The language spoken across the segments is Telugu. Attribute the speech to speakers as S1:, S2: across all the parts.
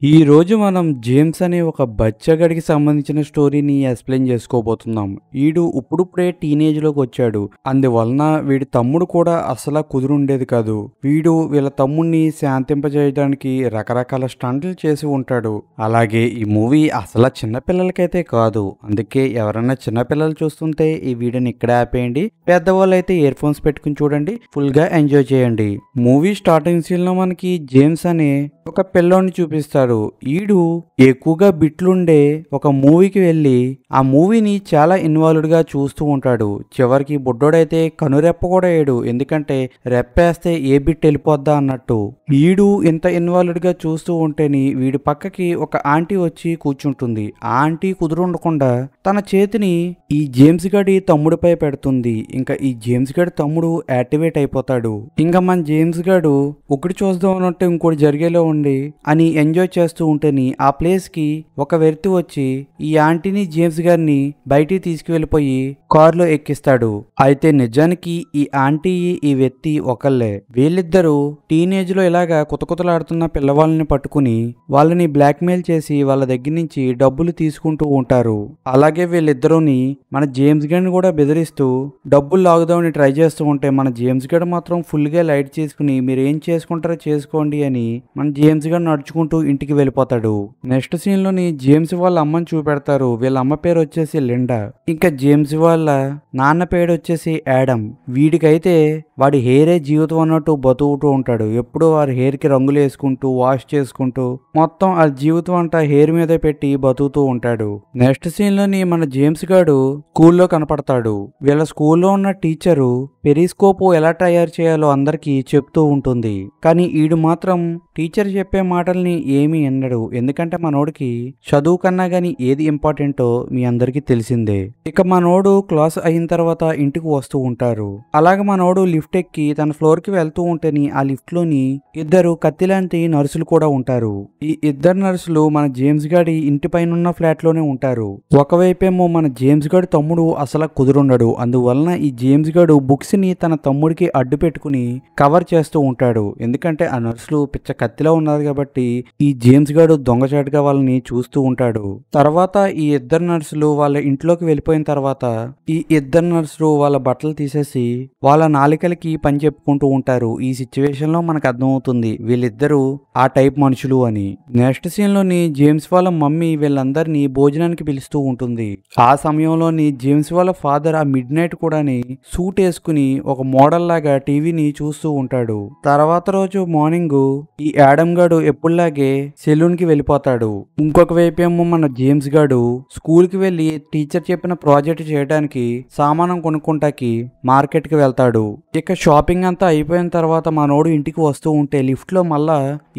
S1: ఈ రోజు మనం జేమ్స్ అనే ఒక బచ్చగాడికి సంబంధించిన స్టోరీని ఎక్స్ప్లెయిన్ చేసుకోబోతున్నాం. ఈడు ఇప్పుడిప్పుడే టీనేజ్లోకి వచ్చాడు. అందువలన వీడి తమ్ముడు కూడా అసలు కుదురుండేది కాదు. వీడు వీళ్ళ తమ్ముడిని శాంతింపజేయడానికి రకరకాల స్టంట్లు చేసి ఉంటాడు. అలాగే ఈ మూవీ అసలు చిన్నపిల్లలకైతే కాదు. అందుకే ఎవరైనా చిన్నపిల్లలు చూస్తుంటే ఈ వీడియోని ఇక్కడే ఆపేయండి. పెద్దవాళ్ళు అయితే ఇయర్ ఫోన్స్ పెట్టుకుని చూడండి. ఫుల్ గా ఎంజాయ్ చేయండి. మూవీ స్టార్టింగ్ సీన్ లో మనకి జేమ్స్ అనే ఒక పిల్లోని చూపిస్తారు. ఈడు ఎక్కువగా బిట్లుండే ఒక మూవీకి వెళ్ళి ఆ మూవీని చాలా ఇన్వాల్వ్డ్ గా చూస్తూ ఉంటాడు. చివరికి బుడ్డోడైతే కనురెప్ప కూడా వేయడు. ఎందుకంటే రెప్పేస్తే ఏ బిట్ వెళ్ళిపోద్దా అన్నట్టు. ఈడు ఇంత ఇన్వాల్వ్డ్ గా చూస్తూ ఉంటేని వీడి పక్కకి ఒక ఆంటీ వచ్చి కూర్చుంటుంది. ఆ ఆంటీ కుదురుండకుండా తన చేతిని ఈ జేమ్స్ గడి తమ్ముడిపై పెడుతుంది. ఇంకా ఈ జేమ్స్ గడి తమ్ముడు యాక్టివేట్ అయిపోతాడు. ఇంకా మన జేమ్స్ గడు ఒకటి చూద్దాం అన్నట్టు ఇంకోటి జరిగేలో ఉండి అని ఎంజాయ్ చేస్తూ ఉంటేని ఆ ప్లేస్ కి ఒక వ్యక్తి వచ్చి ఈ ఆంటీని జేమ్స్ గారిని బయటికి తీసుకువెళ్ళిపోయి కారులో ఎక్కిస్తాడు. అయితే నిజానికి ఈ ఆంటీ ఈ వ్యక్తి ఒకళ్ళే. వీళ్ళిద్దరూ టీనేజ్ లో ఇలాగా కుతకుతలాడుతున్న పిల్లవాళ్ళని పట్టుకుని వాళ్ళని బ్లాక్మెయిల్ చేసి వాళ్ళ దగ్గర నుంచి డబ్బులు తీసుకుంటూ ఉంటారు. అలాగే వీళ్ళిద్దరూని మన జేమ్స్ గడిని కూడా బెదిరిస్తూ డబ్బులు లాగుదామని ట్రై చేస్తూ ఉంటే మన జేమ్స్ గడ్ మాత్రం ఫుల్ గా లైట్ చేసుకుని మీరు ఏం చేసుకుంటారో చేసుకోండి అని మన జేమ్స్ గడ్ నడుచుకుంటూ ఇంటికి వెళ్ళిపోతాడు. నెక్స్ట్ సీన్ లోని జేమ్స్ వాళ్ళ అమ్మని చూపెడతారు. వీళ్ళ అమ్మ పేరు వచ్చేసి లిండా. ఇంకా జేమ్స్ వాళ్ళ నాన్న పేరు వచ్చేసి యాడమ్. వీడికైతే వాడి హెయిరే జీవితం అన్నట్టు బతుకుతూ ఉంటాడు. ఎప్పుడు వారి హెయిర్ కి రంగులు వేసుకుంటూ వాష్ చేసుకుంటూ మొత్తం ఆ జీవితం అంతా హెయిర్ మీద పెట్టి బతుకుతూ ఉంటాడు. నెక్స్ట్ సీన్ లోని మన జేమ్స్ గాడు స్కూల్లో కనపడతాడు. వీళ్ళ స్కూల్లో ఉన్న టీచరు పెరిస్కోప్ ఎలా తయారు చేయాలో అందరికీ చెప్తూ ఉంటుంది. కానీ ఈడు మాత్రం టీచర్ చెప్పే మాటల్ని ఏమీ వినడు. ఎందుకంటే మనోడికి చదువు కన్నా గాని ఏది ఇంపార్టెంటో మీ అందరికీ తెలిసిందే. ఇక మనోడు క్లాస్ అయిన తర్వాత ఇంటికి వస్తూ ఉంటారు. అలాగే మనోడు లిఫ్ట్ ఎక్కి తన ఫ్లోర్ కి వెళ్తూ ఉంటేని ఆ లిఫ్ట్ లోని ఇద్దరు కత్తిలాంటి నర్సులు కూడా ఉంటారు. ఈ ఇద్దరు నర్సులు మన జేమ్స్ గాడి ఇంటి పైన ఉన్న ఫ్లాట్ లోనే ఉంటారు. ఒకవైపేమో మన జేమ్స్ గాడి తమ్ముడు అసలు కుదురుండడు. అందువలన ఈ జేమ్స్ గాడు బుక్స్ ని తన తమ్ముడికి అడ్డు పెట్టుకుని కవర్ చేస్తూ ఉంటాడు. ఎందుకంటే ఆ నర్సులు పిచ్చ కత్తిలో ఉన్నారు కాబట్టి ఈ జేమ్స్ గాడు దొంగచాటుగా వాళ్ళని చూస్తూ ఉంటాడు. తర్వాత ఈ ఇద్దరు నర్సులు వాళ్ళ ఇంట్లోకి వెళ్ళిపోయిన తర్వాత ఈ ఇద్దరు నర్సులు వాళ్ళ బట్టలు తీసేసి వాళ్ళ నాలికలకి పని చెప్పుకుంటూ ఉంటారు. ఈ సిచ్యువేషన్ లో మనకు అర్థమవుతుంది వీళ్ళిద్దరూ ఆ టైప్ మనుషులు అని. నెక్స్ట్ సీన్ లోని జేమ్స్ వాళ్ళ మమ్మీ వీళ్ళందరినీ భోజనానికి పిలుస్తూ ఉంటుంది. ఆ సమయంలోని జేమ్స్ వాళ్ళ ఫాదర్ ఆ మిడ్ నైట్ కూడా సూట్ వేసుకుని ఒక మోడల్ లాగా టీవీని చూస్తూ ఉంటాడు. తర్వాత రోజు మార్నింగ్ ఈ యాడమ్ గాడు ఎప్పుడులాగే సెలూన్ కి వెళ్ళిపోతాడు. ఇంకొక వైపేమో మన జేమ్స్ గాడు స్కూల్ కి వెళ్లి టీచర్ చెప్పిన ప్రాజెక్ట్ చేయడానికి సామానం కొనుక్కుంటాకి మార్కెట్ కి వెళ్తాడు. ఇక షాపింగ్ అంతా అయిపోయిన తర్వాత మనోడు ఇంటికి వస్తూ ఉంటే లిఫ్ట్ లో మళ్ళా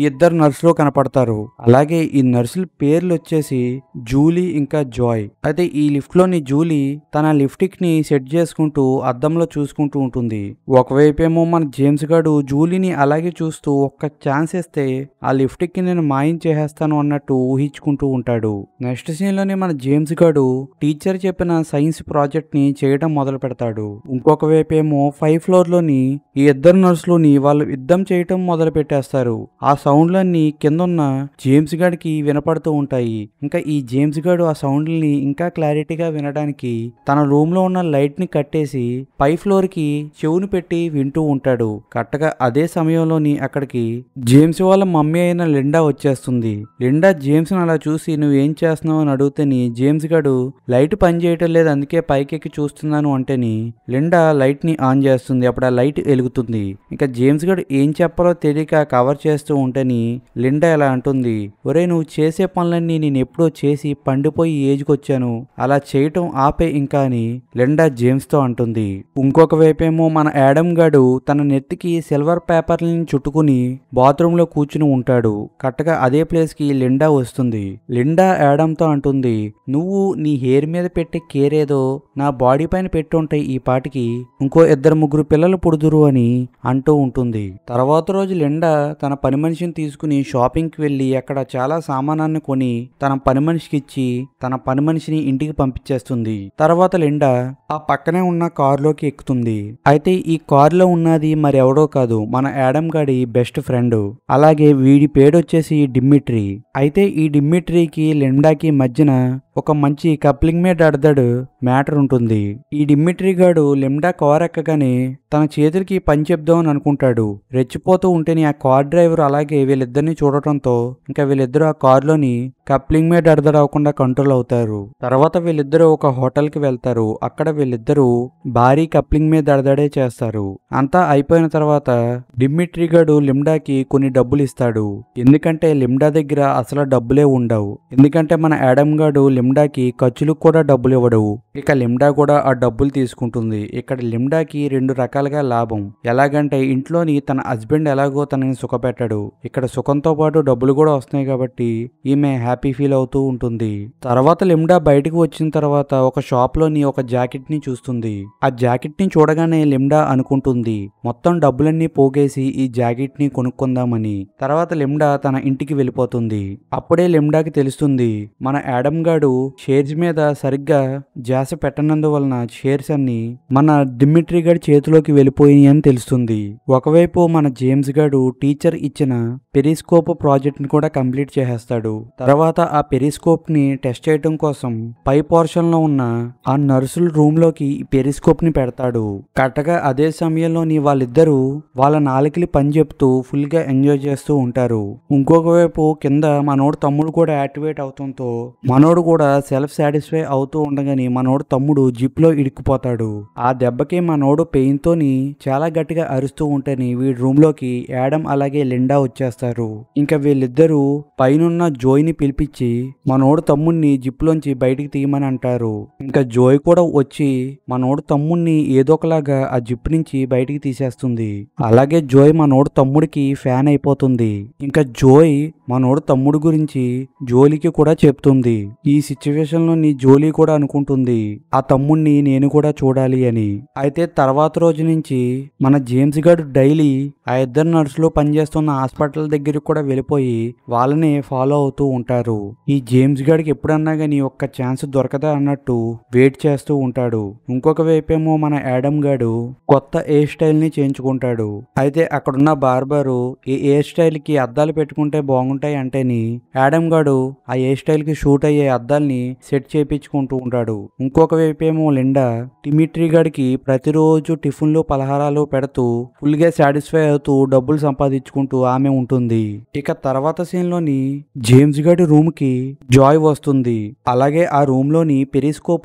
S1: ఇద్దరు నర్సులు కనపడతారు. అలాగే ఈ నర్సుల పేర్లు వచ్చేసి జూలీ ఇంకా జాయ్. అయితే ఈ లిఫ్ట్ లోని జూలీ తన లిప్స్టిక్ ని సెట్ చేసుకుంటూ అద్దంలో చూసుకుంటూ ఉంటుంది. ఒకవైపేమో మన జేమ్స్ గాడు జూలీని అలాగే చూస్తూ ఒక్క ఛాన్స్ ఇస్తే ఆ లిప్స్టిక్ కి నేను మాయం చేసేస్తాను అన్నట్టు ఊహించుకుంటూ ఉంటాడు. నెక్స్ట్ సీన్ లోనే మన జేమ్స్ గాడు టీచర్ చెప్పిన సైన్స్ ప్రాజెక్ట్ ని చేయడం మొదలు పెడతాడు. ఇంకొక వైపేమో 5th ఫ్లోర్ లోని ఈ ఇద్దరు నర్సులని వాళ్ళు యుద్ధం చేయటం మొదలు పెట్టేస్తారు. ఆ సౌండ్లన్నీ కిందున్న జేమ్స్ గాడికి వినపడుతూ ఉంటాయి. ఇంకా ఈ జేమ్స్ గాడు ఆ సౌండ్లని ఇంకా క్లారిటీగా వినడానికి తన రూమ్ లో ఉన్న లైట్ ని కట్టేసి 5th ఫ్లోర్ కి చెవును పెట్టి వింటూ ఉంటాడు. కరెక్ట్గా అదే సమయంలోని అక్కడికి జేమ్స్ వాళ్ళ మమ్మీ అయిన లిండా వచ్చేస్తుంది. లిండా జేమ్స్ అలా చూసి నువ్వేం చేస్తున్నావు అని అడిగితేని జేమ్స్ గాడు లైట్ పని చేయటం లేదు అందుకే పైకెక్కి చూస్తున్నాను అంటేని లిండా లైట్ ని ఆన్ చేస్తుంది. అప్పుడు ఆ లైట్ వెలుగుతుంది. ఇంకా జేమ్స్ గాడు ఏం చెప్పాలో తెలియక కవర్ చేస్తూ ఉంటేని లిండా ఎలా అంటుంది, ఒరే నువ్వు చేసే పనులన్నీ నేను ఎప్పుడో చేసి పండిపోయి ఏజ్కి వచ్చాను, అలా చేయటం ఆపే ఇంకా అని లిండా జేమ్స్ తో అంటుంది. ఇంకొక వైపేమో మన యాడమ్ గాడు తన నెత్తికి సిల్వర్ పేపర్లని చుట్టుకుని బాత్రూమ్ లో కూర్చుని ఉంటాడు. కరెక్ట్గా అదే ప్లేస్ కి లిండా వస్తుంది. లిండా యాడమ్ తో అంటుంది, నువ్వు నీ హెయిర్ మీద పెట్టే కేర్ ఏదో నా బాడీ పైన పెట్టుంటే ఈ పాటికి ఇంకో 2-3 పిల్లలు పుడుదురు అని అంటూ ఉంటుంది. తర్వాత రోజు లిండా తన పని మనిషిని తీసుకుని షాపింగ్ కి వెళ్లి అక్కడ చాలా సామానాన్ని కొని తన పని మనిషికి ఇచ్చి తన పని మనిషిని ఇంటికి పంపించేస్తుంది. తర్వాత లిండా ఆ పక్కనే ఉన్న కారులోకి ఎక్కుతుంది. అయితే ఈ కారులో ఉన్నది మరి ఎవడో కాదు మన యాడమ్ గాడి బెస్ట్ ఫ్రెండ్. అలాగే అలాగే వీడి పేరు వచ్చేసి డిమిట్రీ. అయితే ఈ డిమిట్రీకి లిండాకి మధ్యన ఒక మంచి కప్లింగ్ మేట్ అడదాడు మ్యాటర్ ఉంటుంది. ఈ డిమిట్రీ గాడు లిండా కార్ ఎక్కగానే తన చేతులకి పని చెప్దామని అనుకుంటాడు. రెచ్చిపోతూ ఉంటేనే ఆ కార్ డ్రైవర్ అలాగే వీళ్ళిద్దరిని చూడటంతో ఇంకా వీళ్ళిద్దరూ ఆ కారులోని కప్లింగ్ మేట్ అడదడ అవ్వకుండా కంట్రోల్ అవుతారు. తర్వాత వీళ్ళిద్దరూ ఒక హోటల్ కి వెళ్తారు. అక్కడ వీళ్ళిద్దరూ భారీ కప్లింగ్ మీద దడదడే చేస్తారు. అంతా అయిపోయిన తర్వాత డిమిట్రీ గాడు లిండాకి కొన్ని డబ్బులు ఇస్తాడు. ఎందుకంటే లిండా దగ్గర అసలు డబ్బులే ఉండవు. ఎందుకంటే మన యాడమ్ గాడు లిండాకి ఖర్చులకు కూడా డబ్బులు ఇవ్వడు. ఇక లిండా కూడా ఆ డబ్బులు తీసుకుంటుంది. ఇక్కడ లిండాకి రెండు రకాలుగా లాభం. ఎలాగంటే ఇంట్లోని తన హస్బెండ్ ఎలాగో తనని సుఖపెట్టాడు, ఇక్కడ సుఖంతో పాటు డబ్బులు కూడా వస్తున్నాయి కాబట్టి ఈమె హ్యాపీ ఫీల్ అవుతూ ఉంటుంది. తర్వాత లిండా బయటకు వచ్చిన తర్వాత ఒక షాప్ లోని ఒక జాకెట్ ని చూస్తుంది. ఆ జాకెట్ ని చూడగానే లిండా అనుకుంటుంది మొత్తం డబ్బులన్నీ పోగేసి ఈ జాకెట్ ని కొనుక్కుందామని. తర్వాత లిండా తన ఇంటికి వెళ్ళిపోతుంది. అప్పుడే లిండాకి తెలుస్తుంది మన యాడమ్ గాడు షేర్స్ మీద సరిగ్గా జాస పెట్టనందువలన షేర్స్ అన్ని మన డిమిట్రీ గాడి చేతిలోకి వెళ్ళిపోయినాయి అని తెలుస్తుంది. ఒకవైపు మన జేమ్స్ గాడు టీచర్ ఇచ్చిన పెరిస్కోప్ ప్రాజెక్ట్ ని కూడా కంప్లీట్ చేసేస్తాడు. తర్వాత ఆ పెరిస్కోప్ ని టెస్ట్ చేయడం కోసం పై పోర్షన్ లో ఉన్న ఆ నర్సుల రూమ్ లోకి ఈ పెరిస్కోప్ ని పెడతాడు. కరెక్ట్గా అదే సమయంలోని వాళ్ళిద్దరూ వాళ్ళ నాలుకలి పని చెప్తూ ఫుల్ గా ఎంజాయ్ చేస్తూ ఉంటారు. ఇంకొక వైపు కింద మనోడు తమ్ముడు కూడా యాక్టివేట్ అవుతుంతో మనోడు కూడా సెల్ఫ్ సాటిస్ఫై అవుతూ ఉండగాని మనోడు తమ్ముడు జిప్ లో ఇరుక్కుపోతాడు. ఆ దెబ్బకి మనోడు పెయిన్ తోని చాలా గట్టిగా అరుస్తూ ఉంటేని వీడి రూమ్ లోకి యాడమ్ అలాగే లిండా వచ్చేస్తారు. ఇంకా వీళ్ళిద్దరూ పైనున్న జోయ్ ని పిలిపించి మనోడు తమ్ముడిని జిప్ లోంచి బయటికి తీయమని అంటారు. ఇంకా జోయ్ కూడా వచ్చి మనోడు తమ్ముడిని ఏదో ఒకలాగా ఆ జిప్ నుంచి బయటికి తీసేస్తుంది. అలాగే జోయ్ మనోడు తమ్ముడికి ఫ్యాన్ అయిపోతుంది. ఇంకా జోయ్ మనోడు తమ్ముడు గురించి జోలీకి కూడా చెప్తుంది. ఈ సిచ్యువేషన్ లోని జోలీ కూడా అనుకుంటుంది ఆ తమ్ముడిని నేను కూడా చూడాలి అని. అయితే తర్వాత రోజు నుంచి మన జేమ్స్ గారు డైలీ ఆ ఇద్దరు నర్సులు పనిచేస్తున్న హాస్పిటల్ దగ్గరికి కూడా వెళ్ళిపోయి వాళ్ళని ఫాలో అవుతూ ఉంటారు. ఈ జేమ్స్ గారికి ఎప్పుడన్నా గానీ ఒక్క ఛాన్స్ దొరకదా అన్నట్టు వెయిట్ చేస్తూ ఉంటాడు. ఇంకొక వైపేమో మన యాడమ్ గాడు కొత్త హెయిర్ స్టైల్ ని చేయించుకుంటాడు. అయితే అక్కడున్న బార్బరు ఈ హెయిర్ స్టైల్ కి అద్దాలు పెట్టుకుంటే బాగుంటాయి అంటేని యాడమ్ గాడు ఆ హెయిర్ స్టైల్ కి షూట్ అయ్యే అద్దాల్ని సెట్ చేయించుకుంటూ ఉంటాడు. ఇంకొక వైపేమో లిండా డిమిట్రీ గాడికి ప్రతిరోజు టిఫిన్లు పలహారాలు పెడుతూ ఫుల్ గా సాటిస్ఫై అవుతూ డబ్బులు సంపాదించుకుంటూ ఆమె ఉంటుంది. ఇక తర్వాత సీన్ లోని జేమ్స్ గాడి రూమ్ కి జాయ్ వస్తుంది. అలాగే ఆ రూమ్ లోని పెరిస్కోప్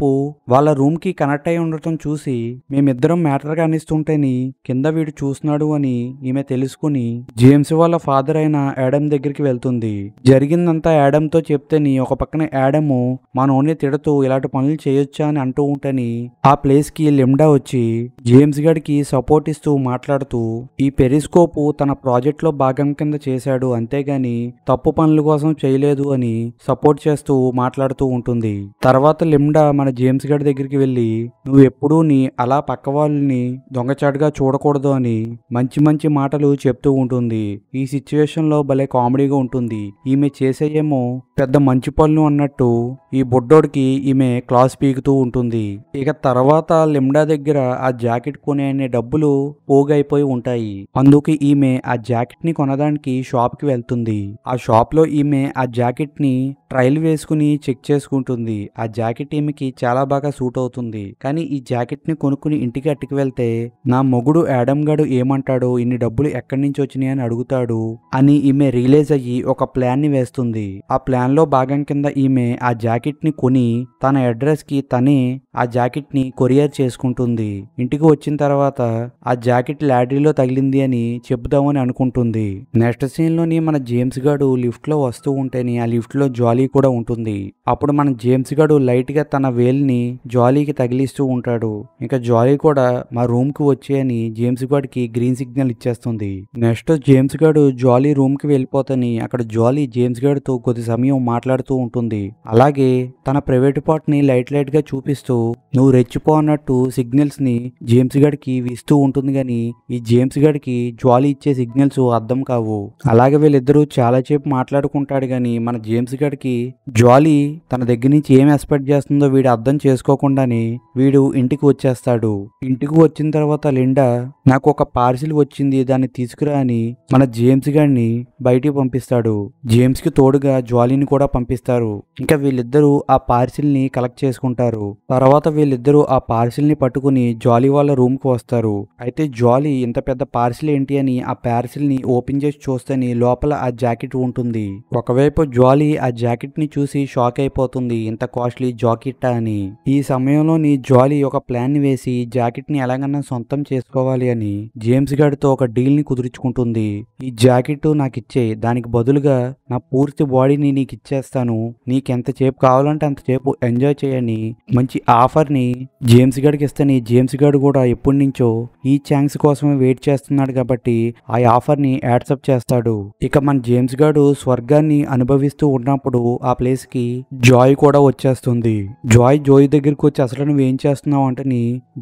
S1: వాళ్ళ రూమ్ కి కనెక్ట్ అయి ఉండటం చూసి మేమిద్దరం మ్యాటర్ కానిస్తుంటేని కింద వీడు చూస్తున్నాడు అని ఈమె తెలుసుకుని జేమ్స్ వాళ్ళ ఫాదర్ అయిన యాడమ్ దగ్గరికి వెళ్తుంది. జరిగిందంతా యాడమ్ తో చెప్తేని ఒక పక్కన యాడమ్ మనోని తిడుతూ ఇలాంటి పనులు చేయొచ్చా అని అంటూ ఉంటని ఆ ప్లేస్ కి లిండా వచ్చి జేమ్స్ గడికి సపోర్ట్ ఇస్తూ మాట్లాడుతూ ఈ పెరిస్కోప్ తన ప్రాజెక్ట్ లో భాగం కింద చేశాడు, అంతేగాని తప్పు పనుల కోసం చేయలేదు అని సపోర్ట్ చేస్తూ మాట్లాడుతూ ఉంటుంది. తర్వాత లిండా మన జేమ్స్ గడి దగ్గరికి వెళ్ళి నువ్వు ఎప్పుడూ నీ అలా పక్క వాళ్ళని దొంగచాటుగా చూడకూడదు అని మంచి మంచి మాటలు చెప్తూ ఉంటుంది. ఈ సిచ్యువేషన్ లో భలే కామెడీగా ఉంటుంది. ఈమె చేసేయేమో పెద్ద మంచి పనులు అన్నట్టు ఈ బుడ్డోడికి ఈమె క్లాస్ పీకుతూ ఉంటుంది. ఇక తర్వాత లిండా దగ్గర ఆ జాకెట్ కొనే డబ్బులు పోగైపోయి ఉంటాయి. అందుకు ఈమె ఆ జాకెట్ ని కొనడానికి షాప్ కి వెళ్తుంది. ఆ షాప్ లో ఈమె ఆ జాకెట్ ని ట్రయల్ వేసుకుని చెక్ చేసుకుంటుంది. ఆ జాకెట్ ఈమెకి చాలా బాగా సూట్ అవుతుంది. కానీ ఈ జాకెట్ ని కొనుక్కుని ఇంటికి అట్టుకు వెళ్తే నా మొగుడు యాడమ్ గాడు ఏమంటాడో, ఇన్ని డబ్బులు ఎక్కడి నుంచి వచ్చినాయి అని అడుగుతాడు అని ఈమె రియలైజ్ అయ్యి ఒక ప్లాన్ ని వేస్తుంది. ఆ ప్లాన్ లో భాగం కింద ఈమె ఆ జాకెట్ ని కొని తన అడ్రస్ కి తనే ఆ జాకెట్ ని కొరియర్ చేసుకుంటుంది. ఇంటికి వచ్చిన తర్వాత ఆ జాకెట్ లాటరీలో తగిలింది అని చెబుదామని అనుకుంటుంది. నెక్స్ట్ సీన్ లోని మన జేమ్స్ గాడు లిఫ్ట్ లో వస్తూ ఉంటేని ఆ లిఫ్ట్ లో జాలీ కూడా ఉంటుంది. అప్పుడు మన జేమ్స్ గాడు లైట్ గా తన వేల్ని జాలీకి తగిలిస్తూ ఉంటాడు. ఇంకా జాలీ కూడా మా రూమ్ కి వచ్చి అని జేమ్స్ గాడికి గ్రీన్ సిగ్నల్ ఇచ్చేస్తుంది. నెక్స్ట్ జేమ్స్ గాడు జాలీ రూమ్ కి వెళ్ళిపోతని అక్కడ జాలీ జేమ్స్ గాడితో కొద్ది సమయం మాట్లాడుతూ ఉంటుంది. అలాగే తన ప్రైవేట్ పార్ట్ ని లైట్ గా చూపిస్తూ నువ్వు రెచ్చిపో అన్నట్టు సిగ్నల్స్ ని జేమ్స్ గడికి ఇస్తూ ఉంటుంది. గాని ఈ జేమ్స్ గడికి జాలీ ఇచ్చే సిగ్నల్స్ అర్థం కావు. అలాగే వీళ్ళిద్దరూ చాలా సేపు మాట్లాడుకుంటాడు గాని మన జేమ్స్ గడికి వచ్చేసరికి జాలీ తన దగ్గర నుంచి ఏం ఎక్స్పెక్ట్ చేస్తుందో వీడు అర్థం చేసుకోకుండానే వీడు ఇంటికి వచ్చేస్తాడు. ఇంటికి వచ్చిన తర్వాత లిండా నాకు ఒక పార్సిల్ వచ్చింది, దాన్ని తీసుకురా అని మన జేమ్స్ గారిని బయటికి పంపిస్తాడు. జేమ్స్ కి తోడుగా జాలీని కూడా పంపిస్తారు. ఇంకా వీళ్ళిద్దరూ ఆ పార్సిల్ ని కలెక్ట్ చేసుకుంటారు. తర్వాత వీళ్ళిద్దరూ ఆ పార్సిల్ ని పట్టుకుని జాలీ వాళ్ళ రూమ్ కు వస్తారు. అయితే జాలీ ఇంత పెద్ద పార్సిల్ ఏంటి అని ఆ పార్సిల్ ని ఓపెన్ చేసి చూస్తేనే లోపల ఆ జాకెట్ ఉంటుంది. ఒకవైపు జాలీ ఆ జాకెట్ ని చూసి షాక్ అయిపోతుంది, ఇంత కాస్ట్లీ జాకెట్టా అని. ఈ సమయంలోని జాలీ ఒక ప్లాన్ ని వేసి జాకెట్ ని ఎలాగన్నా సొంతం చేసుకోవాలి అని జేమ్స్ గారితో ఒక డీల్ ని కుదుర్చుకుంటుంది. ఈ జాకెట్ నాకు ఇచ్చే, దానికి బదులుగా నా పూర్తి బాడీని నీకు ఇచ్చేస్తాను, నీకెంతసేపు కావాలంటే అంతసేపు ఎంజాయ్ చేయని మంచి ఆఫర్ ని జేమ్స్ గారికి ఇస్తేనే జేమ్స్ గారు కూడా ఎప్పటి నుంచో ఈ ఛాన్స్ కోసమే వెయిట్ చేస్తున్నాడు కాబట్టి ఆ ఆఫర్ ని యాక్సెప్ట్ చేస్తాడు. ఇక మన జేమ్స్ గారు స్వర్గాన్ని అనుభవిస్తూ ఉన్నప్పుడు ఆ ప్లేస్ కి జాయ్ కూడా వచ్చేస్తుంది. జోయ్ దగ్గరికి వచ్చి అసలు నువ్వు ఏం చేస్తున్నావు అంటే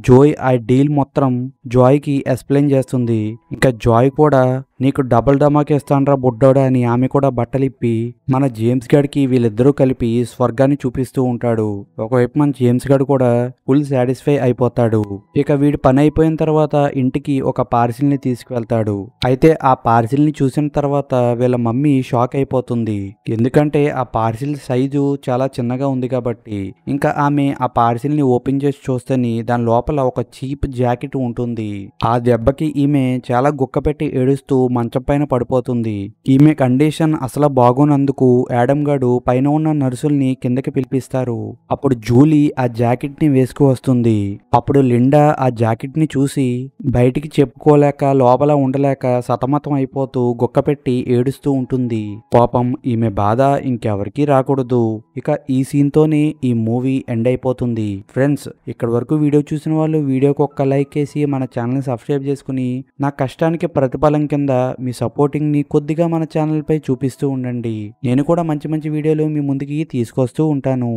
S1: జోయ్ ఆ డీల్ మొత్తం జాయ్ కి ఎక్స్ప్లెయిన్ చేస్తుంది. ఇంకా జాయ్ కూడా నీకు డబుల్ ధమాకేస్తానరా బుడ్డోడా అని ఆమె కూడా బట్టలిప్పి మన జేమ్స్ గాడికి వీళ్ళిద్దరూ కలిపి స్వర్గాన్ని చూపిస్తూ ఉంటాడు. ఒకవైపు మన జేమ్స్ గాడు కూడా ఫుల్ సాటిస్ఫై అయిపోతాడు. ఇక వీడి పని అయిపోయిన తర్వాత ఇంటికి ఒక పార్సిల్ ని తీసుకువెళ్తాడు. అయితే ఆ పార్సిల్ ని చూసిన తర్వాత వీళ్ళ మమ్మీ షాక్ అయిపోతుంది. ఎందుకంటే ఆ పార్సిల్ సైజు చాలా చిన్నగా ఉంది కాబట్టి. ఇంకా ఆమె ఆ పార్సిల్ ని ఓపెన్ చేసి చూస్తేని దాని లోపల ఒక చీప్ జాకెట్ ఉంటుంది. ఆ దెబ్బకి ఈమె చాలా గుక్క పెట్టి ఏడుస్తూ మంచం పైన పడిపోతుంది. ఈమె కండిషన్ అసలు బాగోనందుకు యాడమ్ గాడు పైన ఉన్న నర్సుల్ని కిందకి పిలిపిస్తారు. అప్పుడు జూలీ ఆ జాకెట్ ని వేసుకు వస్తుంది. అప్పుడు లిండా ఆ జాకెట్ ని చూసి బయటికి చెప్పుకోలేక లోపల ఉండలేక సతమతం అయిపోతూ గుక్క పెట్టి ఏడుస్తూ ఉంటుంది. పాపం ఈమె బాధ ఇంకెవరికి రాకూడదు. ఇక ఈ సీన్ తోనే ఈ మూవీ ఎండ్ అయిపోతుంది. ఫ్రెండ్స్, ఇక్కడ వరకు వీడియో చూసిన వాళ్ళు వీడియోకి ఒక్క లైక్ వేసి మన ఛానల్ ని సబ్స్క్రైబ్ చేసుకుని నా కష్టానికి ప్రతిఫలం కింద మీ సపోర్టింగ్ ని కొద్దిగా మన ఛానల్ పై చూపిస్తూ ఉండండి. నేను కూడా మంచి మంచి వీడియోలు మీ ముందుకి తీసుకొస్తూ ఉంటాను.